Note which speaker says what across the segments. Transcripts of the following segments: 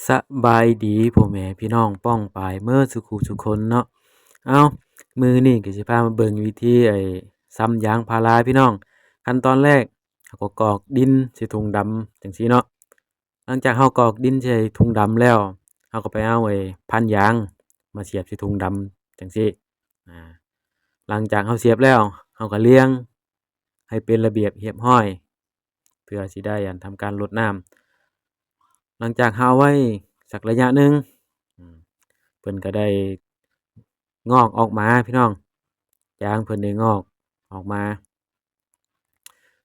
Speaker 1: สบายดีพ่อแม่พี่น้องป้องปายเมิดสุขุสุคนเนาะเอ้ามื้อนี้ก็สิพามาเบิ่งวิธีซ้ำยางพาราพี่น้องขั้นตอนแรกเราก็กรอกดินใส่ถุงดำจั่งซี้เนาะหลังจากเรากรอกดินใส่ถุงดำแล้วเราก็ไปเอาพันยางมาเสียบใส่ถุงดำจั่งซี้อ่าหลังจากเราเสียบแล้วเราก็เรียงให้เป็นระเบียบเรียบร้อยเพื่อสิได้ทำการรดน้ำหลังจากเราเอาไว้สักระยะหนึ่งอืม เพิ่นก็ได้งอกออกมาพี่น้องยางเพิ่นได้งอกออกมา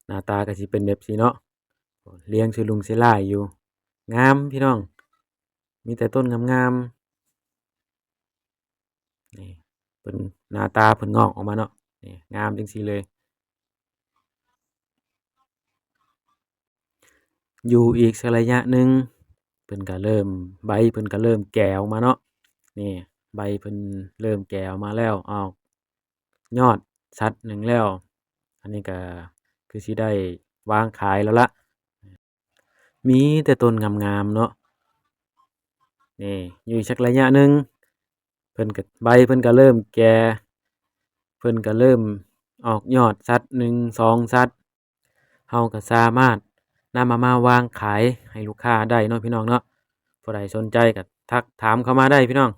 Speaker 1: หน้าตาก็สิเป็นแบบนี้เนาะเรียงสิรุงสิร่ายอยู่งามพี่น้องมีแต่ต้นงามๆนี่เพิ่นหน้าตาเพิ่นงอกออกมาเนาะนี่งามจังซี้เลยอยู่อีกสักระยะหนึ่งเพิ่นก็เริ่มใบเพิ่นก็เริ่มแก่ออกมาเนาะนี่ใบเพิ่นเริ่มแก่ออกมาแล้วออกยอดชัดหนึ่งแล้วอันนี้ก็คือสิได้วางขายแล้วล่ะ มีแต่ต้นงามๆเนาะนี่อยู่อีกสักระยะหนึ่งเพิ่นก็ใบเพิ่นก็เริ่มแก่เพิ่นก็เริ่มออกยอดสัด1 2สัดเราก็สามารถนำมาวางขายให้ลูกค้าได้เนาะพี่น้องเนาะผู้ใดสนใจก็ทักถามเข้ามาได้พี่น้อง